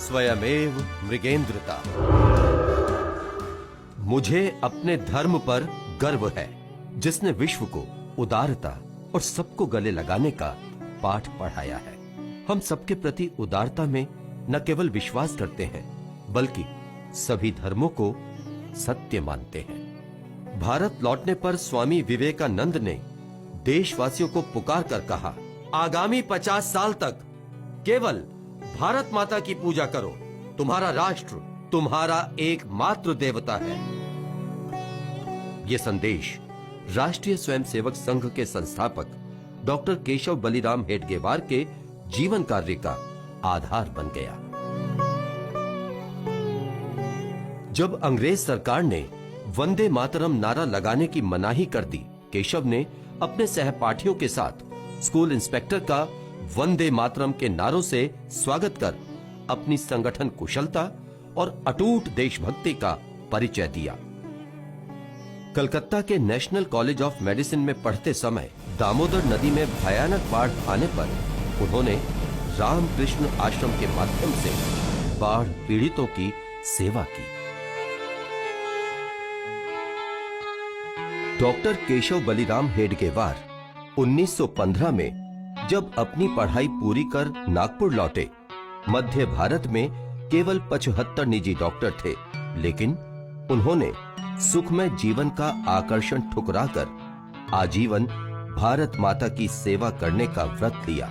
स्वयमेव मृगेंद्रता। मुझे अपने धर्म पर गर्व है, जिसने विश्व को उदारता और सबको गले लगाने का पाठ पढ़ाया है। हम सबके प्रति उदारता में न केवल विश्वास करते हैं, बल्कि सभी धर्मों को सत्य मानते हैं। भारत लौटने पर स्वामी विवेकानंद ने देशवासियों को पुकार कर कहा, आगामी 50 साल तक केवल भारत माता की पूजा करो। तुम्हारा राष्ट्र तुम्हारा एकमात्र देवता है। यह संदेश राष्ट्रीय स्वयंसेवक संघ के संस्थापक डॉक्टर केशव बलिराम हेडगेवार के जीवन कार्य का आधार बन गया। जब अंग्रेज सरकार ने वंदे मातरम नारा लगाने की मनाही कर दी, केशव ने अपने सहपाठियों के साथ स्कूल इंस्पेक्टर का वंदे मातरम के नारों से स्वागत कर अपनी संगठन कुशलता और अटूट देशभक्ति का परिचय दिया। कलकत्ता के नेशनल कॉलेज ऑफ मेडिसिन में पढ़ते समय दामोदर नदी में भयानक बाढ़ आने पर उन्होंने रामकृष्ण आश्रम के माध्यम से बाढ़ पीड़ितों की सेवा की। डॉक्टर केशव बलिराम हेडगेवार 1915 में जब अपनी पढ़ाई पूरी कर नागपुर लौटे, मध्य भारत में केवल 75 निजी डॉक्टर थे, लेकिन उन्होंने सुखमय जीवन का आकर्षण ठुकराकर आजीवन भारत माता की सेवा करने का व्रत लिया।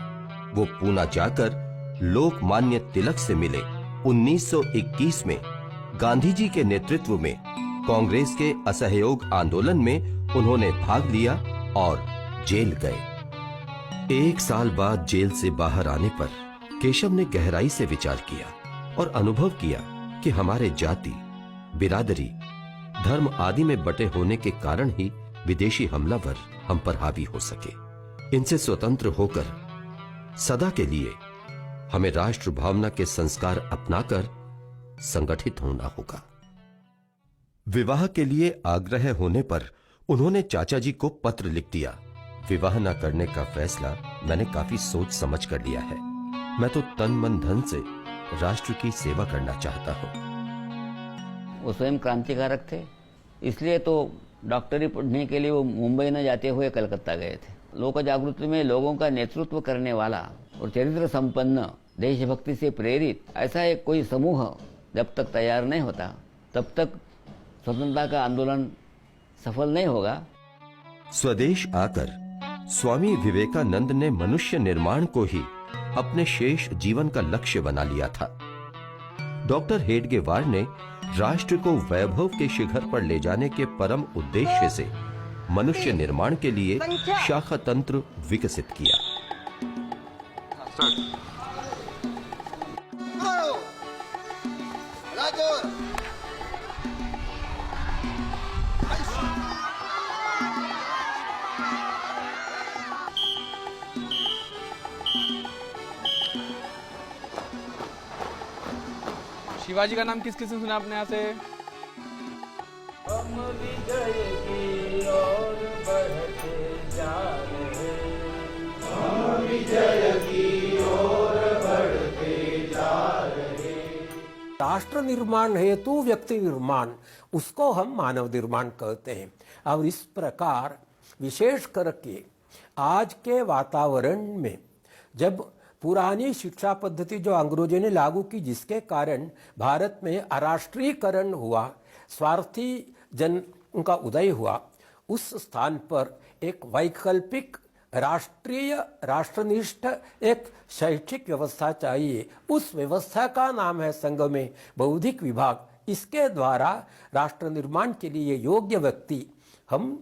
वो पूना जाकर लोकमान्य तिलक से मिले। 1921 में गांधी जी के नेतृत्व में कांग्रेस के असहयोग आंदोलन में उन्होंने भाग लिया और जेल गए। 1 साल बाद जेल से बाहर आने पर केशव ने गहराई से विचार किया और अनुभव किया कि हमारे जाति, बिरादरी, धर्म आदि में बटे होने के कारण ही विदेशी हमलावर हम पर हावी हो सके। इनसे स्वतंत्र होकर सदा के लिए हमें राष्ट्र भावना के संस्कार अपनाकर संगठित होना होगा। विवाह के लिए आग्रह होने पर उन्होंने चाचा जी को पत्र लिख दिया। विवाह न करने का फैसला मैंने काफी सोच समझ कर लिया है। मैं तो तन मन धन से राष्ट्र की सेवा करना चाहता हूँ। वो स्वयं क्रांतिकारक थे, इसलिए तो डॉक्टरी पढ़ने के लिए वो मुंबई न जाते हुए कलकत्ता गए थे। लोक जागृति में लोगों का नेतृत्व करने वाला और चरित्र संपन्न, देशभक्ति से प्रेरित ऐसा एक कोई समूह जब तक तैयार नहीं होता, तब तक स्वतंत्रता का आंदोलन सफल नहीं होगा। स्वदेश आकर स्वामी विवेकानंद ने मनुष्य निर्माण को ही अपने शेष जीवन का लक्ष्य बना लिया था। डॉक्टर हेडगेवार ने राष्ट्र को वैभव के शिखर पर ले जाने के परम उद्देश्य से मनुष्य निर्माण के लिए शाखा तंत्र विकसित किया। शिवाजी का नाम किस किसने सुना आपने यहाँ से? हम विजय की ओर बढ़ते जा रहे, हम विजय की ओर बढ़ते जा रहे। राष्ट्र निर्माण हेतु व्यक्ति निर्माण, उसको हम मानव निर्माण कहते हैं। और इस प्रकार विशेष करके आज के वातावरण में जब पुरानी शिक्षा पद्धति जो अंग्रेजों ने लागू की, जिसके कारण भारत में अराष्ट्रीयकरण हुआ, स्वार्थी जन का उदय हुआ, उस स्थान पर एक वैकल्पिक राष्ट्रीय राष्ट्रनिष्ठ एक शैक्षिक व्यवस्था चाहिए। उस व्यवस्था का नाम है संघ में बौद्धिक विभाग। इसके द्वारा राष्ट्र निर्माण के लिए योग्य व्यक्ति हम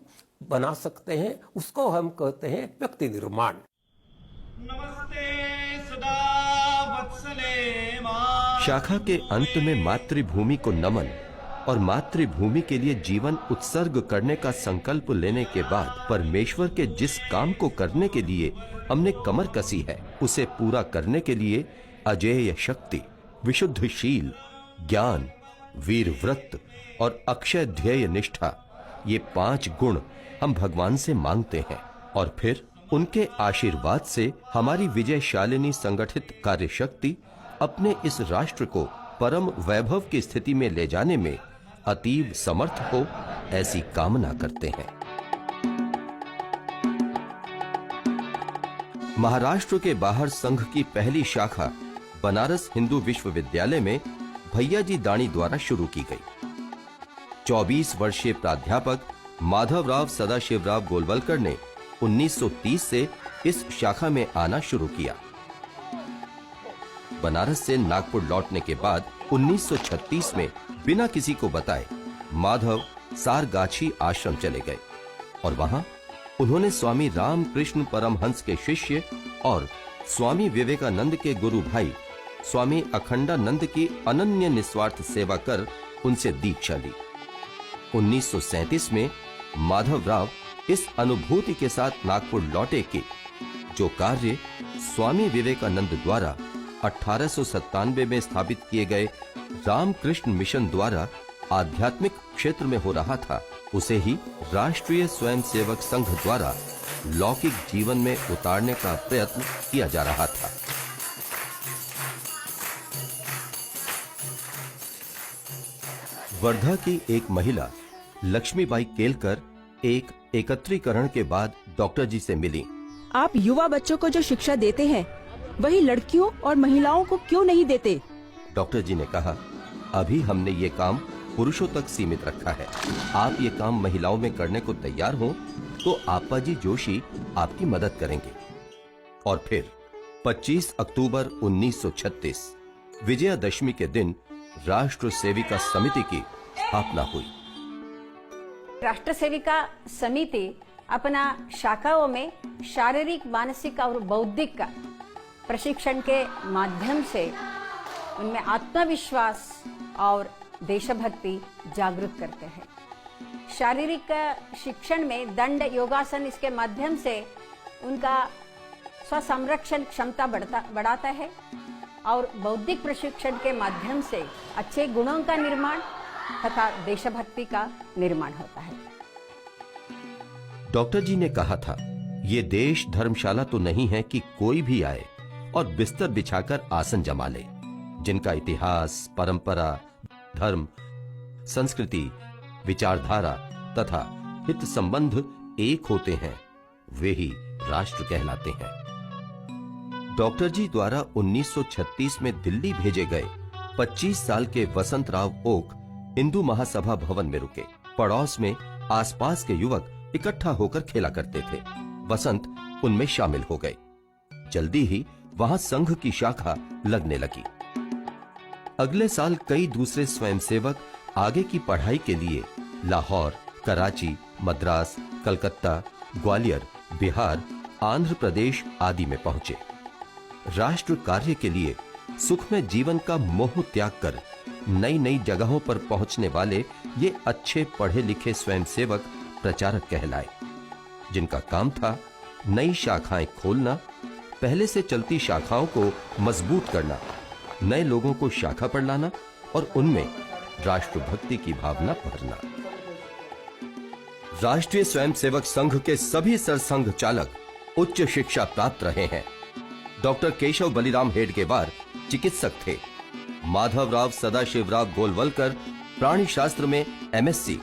बना सकते हैं, उसको हम कहते हैं व्यक्ति निर्माण। शाखा के अंत में मातृभूमि को नमन और मातृभूमि के लिए जीवन उत्सर्ग करने का संकल्प लेने के बाद परमेश्वर के जिस काम को करने के लिए हमने कमर कसी है, उसे पूरा करने के लिए अजेय शक्ति, विशुद्धशील, ज्ञान, वीर व्रत और अक्षय ध्येय निष्ठा, ये 5 गुण हम भगवान से मांगते हैं और फिर उनके आशीर्वाद से हमारी विजयशालिनी संगठित कार्य शक्ति अपने इस राष्ट्र को परम वैभव की स्थिति में ले जाने में अतीव समर्थ हो, ऐसी कामना करते हैं। महाराष्ट्र के बाहर संघ की पहली शाखा बनारस हिंदू विश्वविद्यालय में भैया जी दाणी द्वारा शुरू की गई। 24 वर्षीय प्राध्यापक माधवराव सदाशिवराव गोलवलकर ने 1930 से इस शाखा में आना शुरू किया। बनारस से नागपुर लौटने के बाद 1936 में बिना किसी को बताए माधव सारगाछी आश्रम चले गए और वहां उन्होंने स्वामी रामकृष्ण परमहंस के शिष्य और स्वामी विवेकानंद के गुरु भाई स्वामी अखंडानंद की अनन्य निस्वार्थ सेवा कर उनसे दीक्षा ली। 1937 में माधवराव इस अनुभूति के साथ नागपुर लौटे कि जो कार्य स्वामी विवेकानंद द्वारा 1897 में स्थापित किए गए रामकृष्ण मिशन द्वारा आध्यात्मिक क्षेत्र में हो रहा था, उसे ही राष्ट्रीय स्वयंसेवक संघ द्वारा लौकिक जीवन में उतारने का प्रयत्न किया जा रहा था। वर्धा की एक महिला लक्ष्मीबाई केलकर एक एकत्रीकरण के बाद डॉक्टर जी से मिली। आप युवा बच्चों को जो शिक्षा देते हैं वही लड़कियों और महिलाओं को क्यों नहीं देते? डॉक्टर जी ने कहा, अभी हमने ये काम पुरुषों तक सीमित रखा है। आप ये काम महिलाओं में करने को तैयार हो तो आपा जी जोशी आपकी मदद करेंगे। और फिर 25 अक्टूबर 1936 विजयादशमी के दिन राष्ट्र सेविका समिति की स्थापना हुई। राष्ट्र सेविका समिति अपना शाखाओं में शारीरिक, मानसिक और बौद्धिक प्रशिक्षण के माध्यम से उनमें आत्मविश्वास और देशभक्ति जागृत करते हैं। शारीरिक शिक्षण में दंड, योगासन, इसके माध्यम से उनका स्वसंरक्षण क्षमता बढ़ाता है और बौद्धिक प्रशिक्षण के माध्यम से अच्छे गुणों का निर्माण तथा देशभक्ति का निर्माण होता है। डॉक्टर जी ने कहा था, ये देश धर्मशाला तो नहीं है कि कोई भी आए और बिस्तर बिछाकर आसन जमा ले। जिनका इतिहास, परंपरा, धर्म, संस्कृति, विचारधारा तथा हित संबंध एक होते हैं, वे ही राष्ट्र कहलाते हैं। डॉक्टर जी द्वारा 1936 में दिल्ली भेजे गए 25 साल के वसंत राव ओक हिंदू महासभा भवन में रुके। पड़ोस में आसपास के युवक इकट्ठा होकर खेला करते थे। वसंत उनमें शामिल हो गए। जल्दी ही वहां संघ की शाखा लगने लगी। अगले साल कई दूसरे स्वयंसेवक आगे की पढ़ाई के लिए लाहौर, कराची, मद्रास, कलकत्ता, ग्वालियर, बिहार, आंध्र प्रदेश आदि में पहुंचे। राष्ट्र कार्य के लिए सुखमय जीवन का मोह त्याग कर नई नई जगहों पर पहुंचने वाले ये अच्छे पढ़े लिखे स्वयंसेवक प्रचारक कहलाए, जिनका काम था नई शाखाएं खोलना, पहले से चलती शाखाओं को मजबूत करना, नए लोगों को शाखा पर लाना और उनमें राष्ट्रभक्ति की भावना भरना। राष्ट्रीय स्वयंसेवक संघ के सभी सरसंघ चालक उच्च शिक्षा प्राप्त रहे हैं। डॉक्टर केशव बलिराम हेडगेवार चिकित्सक थे। माधवराव सदाशिवराव गोलवलकर प्राणी शास्त्र में MSc,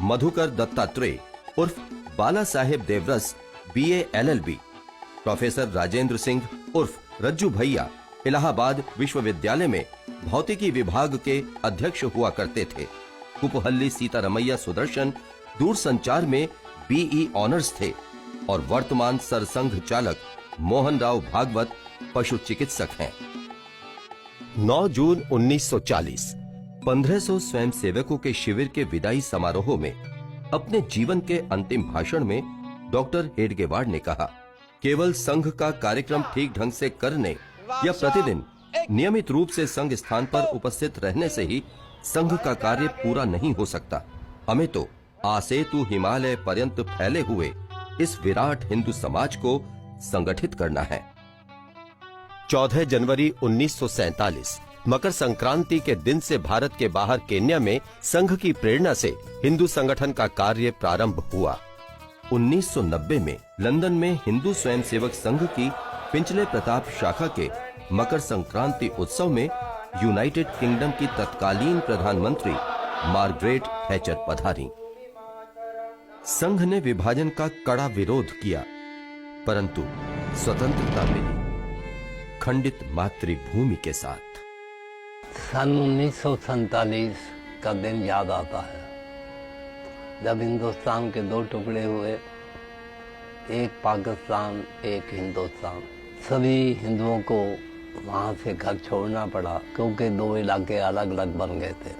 मधुकर दत्तात्रेय उर्फ Bala Saheb Deoras BA LLB, professor Rajendra Singh उर्फ रज्जू भैया इलाहाबाद विश्वविद्यालय में भौतिकी विभाग के अध्यक्ष हुआ करते थे। कुपहल्ली सीतारमैया सुदर्शन दूरसंचार में BE ऑनर्स थे और वर्तमान सरसंघ चालक मोहन राव भागवत पशु चिकित्सक हैं। 9 जून 1940 1500 स्वयंसेवकों के शिविर के विदाई समारोह में अपने जीवन के अंतिम भाषण में डॉक्टर हेडगेवार ने कहा, केवल संघ का कार्यक्रम ठीक ढंग से करने या प्रतिदिन नियमित रूप से संघ स्थान पर उपस्थित रहने से ही संघ का कार्य पूरा नहीं हो सकता। हमें तो आसेतु हिमालय पर्यंत फैले हुए इस विराट हिंदू समाज को संगठित करना है। 14 जनवरी 1947 मकर संक्रांति के दिन से भारत के बाहर केन्या में संघ की प्रेरणा से हिंदू संगठन का कार्य प्रारंभ हुआ। 1990 में लंदन में हिंदू स्वयंसेवक संघ की पिंचले प्रताप शाखा के मकर संक्रांति उत्सव में यूनाइटेड किंगडम की तत्कालीन प्रधानमंत्री मार्गरेट थैचर पधारी। संघ ने विभाजन का कड़ा विरोध किया, परंतु स्वतंत्रता मिली खंडित मातृभूमि के साथ। सन 1947 का दिन याद आता है, जब हिंदुस्तान के दो टुकड़े हुए, एक पाकिस्तान एक हिंदुस्तान। सभी हिंदुओं को वहाँ से घर छोड़ना पड़ा क्योंकि दो इलाके अलग अलग बन गए थे।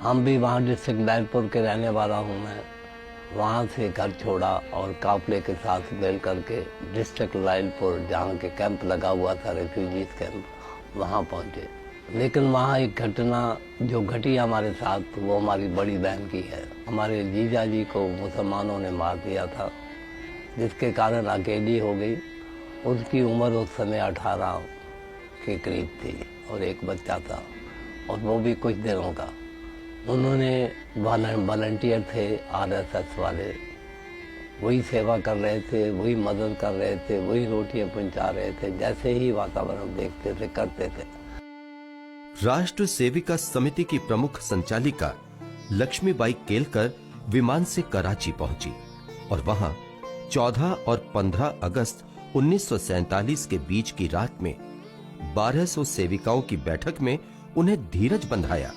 हम भी वहाँ डिस्ट्रिक्ट लैलपुर के रहने वाला हूँ मैं। वहाँ से घर छोड़ा और काफले के साथ मिल करके डिस्ट्रिक्ट लैलपुर जहाँ के कैंप लगा हुआ था, रेफ्यूजीज कैंप, वहाँ पहुँचे। लेकिन वहाँ एक घटना जो घटी हमारे साथ, वो हमारी बड़ी बहन की है। हमारे जीजा जी को मुसलमानों ने मार दिया था, जिसके कारण अकेली हो गई। उसकी उम्र उस समय 18 के करीब थी और एक बच्चा था, और वो भी कुछ दिनों का। उन्होंने वॉलंटियर थे RSS वाले, वही सेवा कर रहे थे, वही मदद कर रहे थे, वही रोटियां पहुंचा रहे थे, जैसे ही वातावरण देखते थे करते थे। राष्ट्र सेविका समिति की प्रमुख संचालिका लक्ष्मीबाई केलकर विमान से कराची पहुंची और वहां 14 और 15 अगस्त 1947 के बीच की रात में 1200 सेविकाओं की बैठक में उन्हें धीरज बंधाया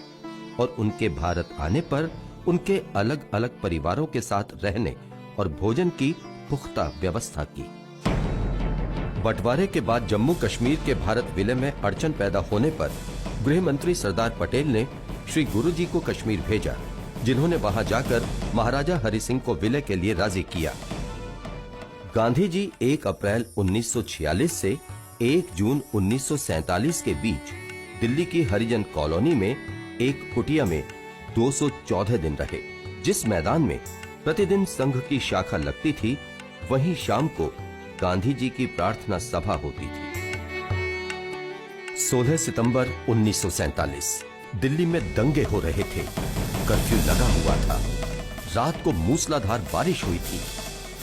और उनके भारत आने पर उनके अलग अलग परिवारों के साथ रहने और भोजन की पुख्ता व्यवस्था की। बंटवारे के बाद जम्मू कश्मीर के भारत विलय में अड़चन पैदा होने पर गृह मंत्री सरदार पटेल ने श्री गुरुजी को कश्मीर भेजा, जिन्होंने वहां जाकर महाराजा हरि सिंह को विलय के लिए राजी किया। गांधी जी 1 अप्रैल 1946 से 1 जून 1947 के बीच दिल्ली की हरिजन कॉलोनी में एक कुटिया में 214 दिन रहे। जिस मैदान में प्रतिदिन संघ की शाखा लगती थी, वहीं शाम को गांधी जी की प्रार्थना सभा होती थी। 16 सितंबर 1947 दिल्ली में दंगे हो रहे थे। कर्फ्यू लगा हुआ था। रात को मूसलाधार बारिश हुई थी।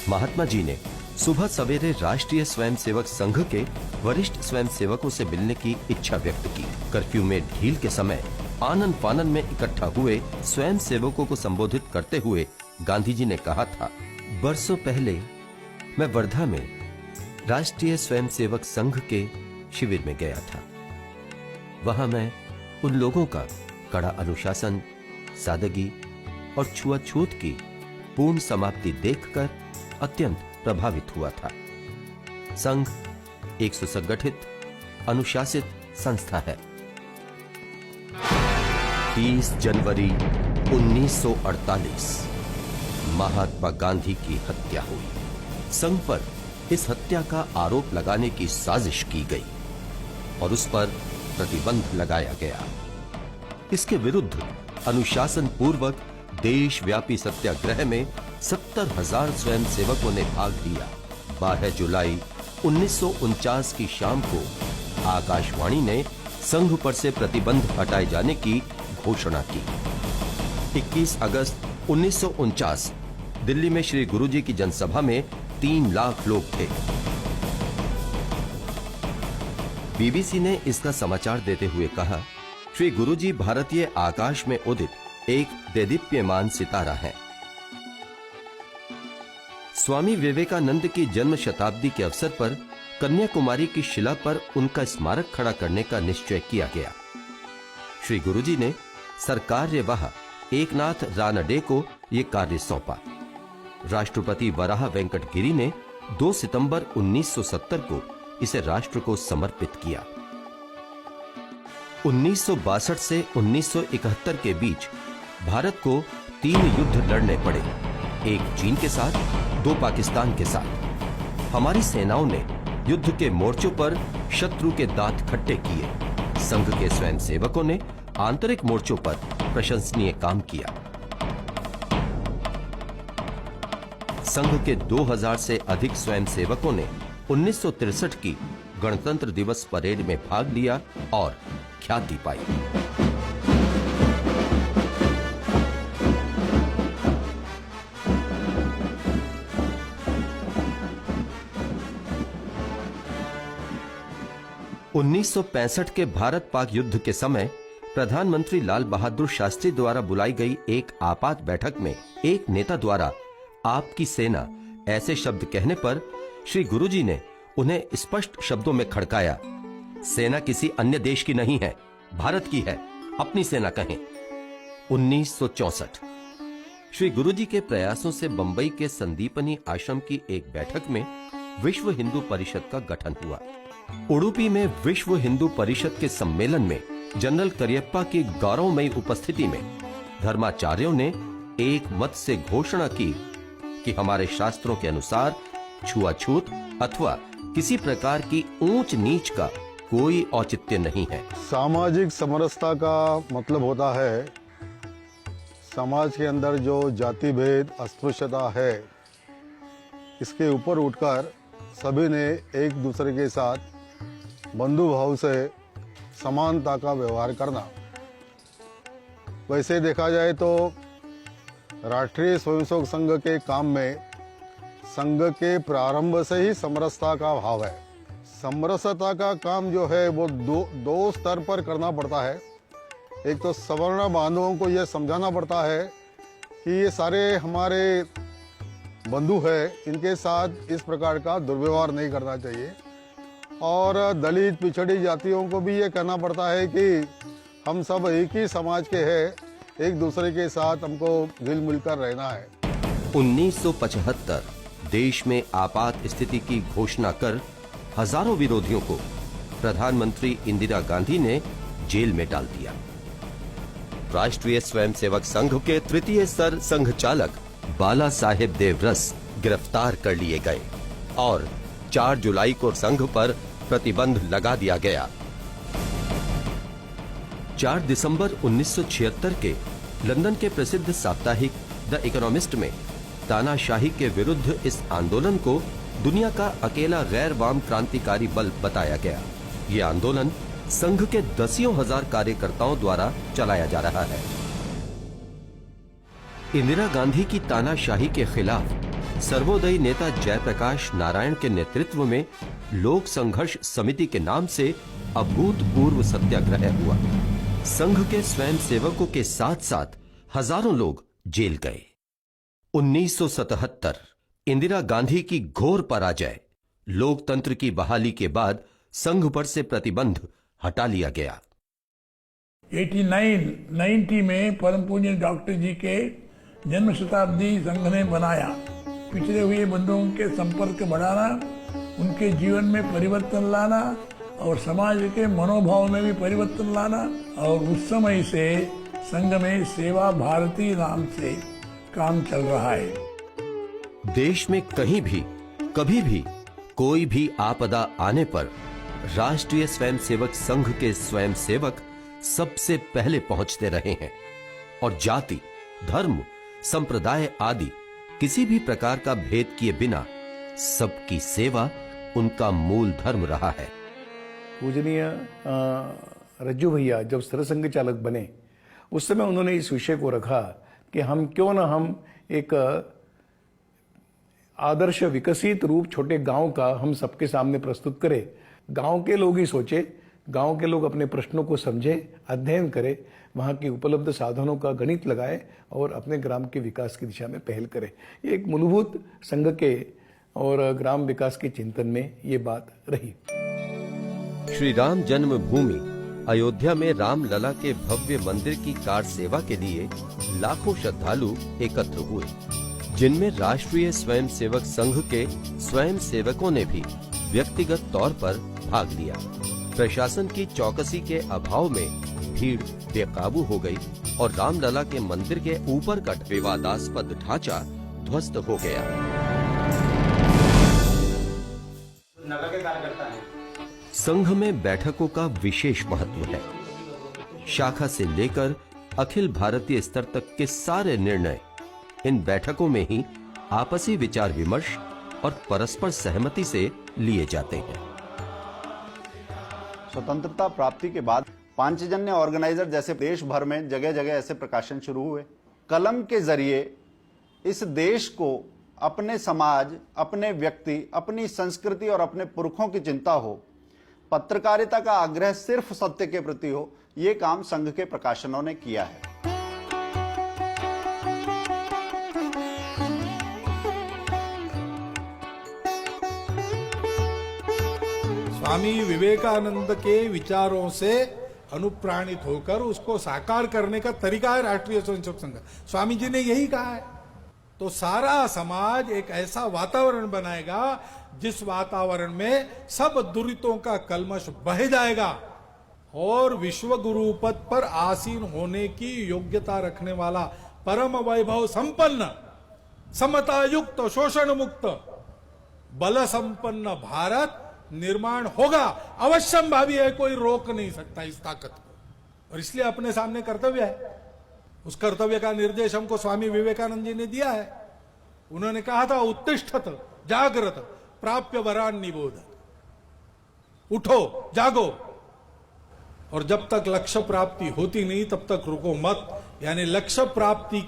महात्मा जी ने सुबह सवेरे राष्ट्रीय स्वयंसेवक संघ के वरिष्ठ स्वयंसेवकों से मिलने की इच्छा व्यक्त की। कर्फ्यू में ढील के समय आनन फानन में इकट्ठा हुए स्वयंसेवकों को संबोधित करते हुए गांधी जी ने कहा था, बरसों पहले मैं वर्धा में राष्ट्रीय स्वयंसेवक संघ के शिविर में गया था। वहां मैं उन लोगों का कड़ा अनुशासन, सादगी और छुआछूत की पूर्ण समाप्ति देखकर अत्यंत प्रभावित हुआ था। संघ एक सुसंगठित, अनुशासित संस्था है। 30 जनवरी 1948 महात्मा गांधी की हत्या हुई। संघ पर इस हत्या का आरोप लगाने की साजिश की गई और उस पर प्रतिबंध लगाया गया। इसके विरुद्ध अनुशासन पूर्वक देशव्यापी सत्याग्रह में 70,000 स्वयंसेवकों ने भाग लिया। 12 जुलाई 1949 की शाम को आकाशवाणी ने संघ पर से प्रतिबंध हटाए जाने की घोषणा की। 21 अगस्त 1949 दिल्ली में श्री गुरुजी की जनसभा में 3 लाख लोग थे। बीबीसी ने इसका समाचार देते हुए कहा, श्री गुरुजी भारतीय आकाश में उदित एक देदीप्यमान सितारा है। स्वामी विवेकानंद की जन्म शताब्दी के अवसर पर कन्याकुमारी की शिला पर उनका स्मारक खड़ा करने का निश्चय किया गया। श्री गुरुजी ने सरकार्यवाह एकनाथ रानडे को यह कार्य सौंपा। राष्ट्रपति वराह वेंकट गिरी ने 2 सितंबर 1970 को इसे राष्ट्र को समर्पित किया। 1962 से 1971 के बीच भारत को 3 युद्ध लड़ने पड़े, एक चीन के साथ, 2 पाकिस्तान के साथ। हमारी सेनाओं ने युद्ध के मोर्चों पर शत्रु के दांत खट्टे किए। संघ के स्वयंसेवकों ने आंतरिक मोर्चों पर प्रशंसनीय काम किया। संघ के 2000 से अधिक स्वयंसेवकों ने 1963 की गणतंत्र दिवस परेड में भाग लिया और ख्याति पाई। उन्नीस के भारत पाक युद्ध के समय प्रधानमंत्री लाल बहादुर शास्त्री द्वारा बुलाई गई एक आपात बैठक में एक नेता द्वारा आपकी सेना ऐसे शब्द कहने पर श्री गुरुजी ने उन्हें स्पष्ट शब्दों में खड़काया, सेना किसी अन्य देश की नहीं है, भारत की है, अपनी सेना कहें। 1964 श्री गुरुजी के प्रयासों से बंबई के संदीपनी आश्रम की एक बैठक में विश्व हिंदू परिषद का गठन हुआ। उडुपी में विश्व हिंदू परिषद के सम्मेलन में जनरल करियप्पा की गौरवमयी उपस्थिति में धर्माचार्यों ने एक मत से घोषणा की कि हमारे शास्त्रों के अनुसार छुआछूत अथवा किसी प्रकार की ऊंच नीच का कोई औचित्य नहीं है। सामाजिक समरसता का मतलब होता है समाज के अंदर जो जाति भेद अस्पृश्यता है, इसके ऊपर उठकर सभी ने एक दूसरे के साथ बंधु भाव से समानता का व्यवहार करना। वैसे देखा जाए तो राष्ट्रीय स्वयंसेवक संघ के काम में संघ के प्रारंभ से ही समरसता का भाव है। समरसता का काम जो है वो दो स्तर पर करना पड़ता है। एक तो सवर्ण बांधवों को यह समझाना पड़ता है कि ये सारे हमारे बंधु है, इनके साथ इस प्रकार का दुर्व्यवहार नहीं करना चाहिए। और दलित पिछड़ी जातियों को भी ये कहना पड़ता है कि हम सब एक ही समाज के हैं, एक दूसरे के साथ हमको मिल मिलकर रहना है। 1975 देश में आपात स्थिति की घोषणा कर हजारों विरोधियों को प्रधानमंत्री इंदिरा गांधी ने जेल में डाल दिया। राष्ट्रीय स्वयंसेवक संघ के तृतीय सर संघ चालक बाला साहेब देवरस गिरफ्तार कर लिए गए और 4 जुलाई को संघ पर प्रतिबंध लगा दिया गया। 4 दिसंबर 1976 के लंदन के प्रसिद्ध साप्ताहिक द इकोनॉमिस्ट में तानाशाही के विरुद्ध इस आंदोलन को दुनिया का अकेला गैर वाम क्रांतिकारी बल बताया गया। ये आंदोलन संघ के दसियों हजार कार्यकर्ताओं द्वारा चलाया जा रहा है। इंदिरा गांधी की तानाशाही के खिलाफ सर्वोदयी नेता जयप्रकाश नारायण के नेतृत्व में लोक संघर्ष समिति के नाम से अभूतपूर्व सत्याग्रह हुआ। संघ के स्वयंसेवकों के साथ साथ हजारों लोग जेल गए। 1977 इंदिरा गांधी की घोर पराजय, लोकतंत्र की बहाली के बाद संघ पर से प्रतिबंध हटा लिया गया। 90 में परम पूज्य डॉक्टर जी के जन्म शताब्दी संघ ने बनाया। पिछड़े हुए बंधुओं के संपर्क बढ़ाना, उनके जीवन में परिवर्तन लाना और समाज के मनोभाव में भी परिवर्तन लाना। और उस समय से संघ में सेवा भारती नाम से काम चल रहा है। देश में कहीं भी कभी भी कोई भी आपदा आने पर राष्ट्रीय स्वयंसेवक संघ के स्वयंसेवक सबसे पहले पहुंचते रहे हैं और जाति, धर्म, संप्रदाय आदि किसी भी प्रकार का भेद किए बिना सबकी सेवा उनका मूल धर्म रहा है। पूजनीय रज्जू भैया जब सरसंघ चालक बने उस समय उन्होंने इस विषय को रखा कि हम क्यों ना हम एक आदर्श विकसित रूप छोटे गांव का हम सबके सामने प्रस्तुत करें। गांव के लोग ही सोचे, गांव के लोग अपने प्रश्नों को समझें, अध्ययन करें, वहाँ की उपलब्ध साधनों का गणित लगाए और अपने ग्राम के विकास की दिशा में पहल करें। ये एक मूलभूत संघ के और ग्राम विकास के चिंतन में ये बात रही। श्री राम जन्मभूमि अयोध्या में रामलला के भव्य मंदिर की कार सेवा के लिए लाखों श्रद्धालु एकत्र हुए, जिनमें राष्ट्रीय स्वयंसेवक संघ के स्वयंसेवकों ने भी व्यक्तिगत तौर पर भाग लिया। प्रशासन की चौकसी के अभाव में भीड़ बेकाबू हो गई और रामलला के मंदिर के ऊपर का विवादास्पद ढांचा ध्वस्त हो गया। नगर के कार्यकर्ता हैं। संघ में बैठकों का विशेष महत्व है। शाखा से लेकर अखिल भारतीय स्तर तक के सारे निर्णय इन बैठकों में ही आपसी विचार विमर्श और परस्पर सहमति से लिए जाते हैं। स्वतंत्रता प्राप्ति के बाद पांचजन्य ऑर्गेनाइजर जैसे देश भर में जगह जगह ऐसे प्रकाशन शुरू हुए। कलम के जरिए इस देश को अपने समाज, अपने व्यक्ति, अपनी संस्कृति और अपने पुरखों की चिंता हो, पत्रकारिता का आग्रह सिर्फ सत्य के प्रति हो, ये काम संघ के प्रकाशनों ने किया है। स्वामी विवेकानंद के विचारों से अनुप्राणित होकर उसको साकार करने का तरीका है राष्ट्रीय स्वयंसेवक संघ। स्वामी जी ने यही कहा है। तो सारा समाज एक ऐसा वातावरण बनाएगा जिस वातावरण में सब दुरितों का कलमश बह जाएगा और विश्व गुरु पद पर आसीन होने की योग्यता रखने वाला परम वैभव संपन्न, समता युक्त, शोषण मुक्त, बल संपन्न भारत निर्माण होगा। अवश्यम भावी है, कोई रोक नहीं सकता इस ताकत को। और इसलिए अपने सामने कर्तव्य है। उस कर्तव्य का निर्देश हमको स्वामी विवेकानंद जी ने दिया है। उन्होंने कहा था, उत्तिष्ठत जागृत प्राप्य वरान निबोध। उठो, जागो, और जब तक लक्ष्य प्राप्ति होती नहीं तब तक रुको मत। यानी लक्ष्य प्राप्ति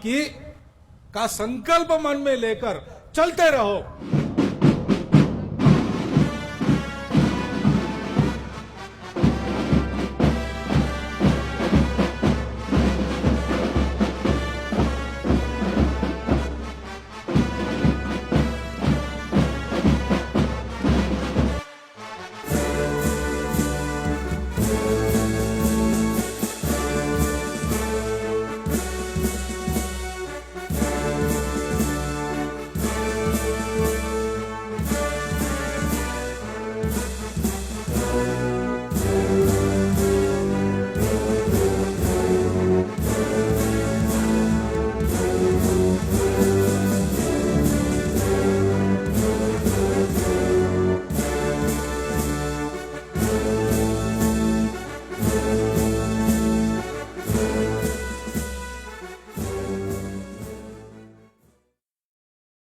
का संकल्प मन में लेकर चलते रहो।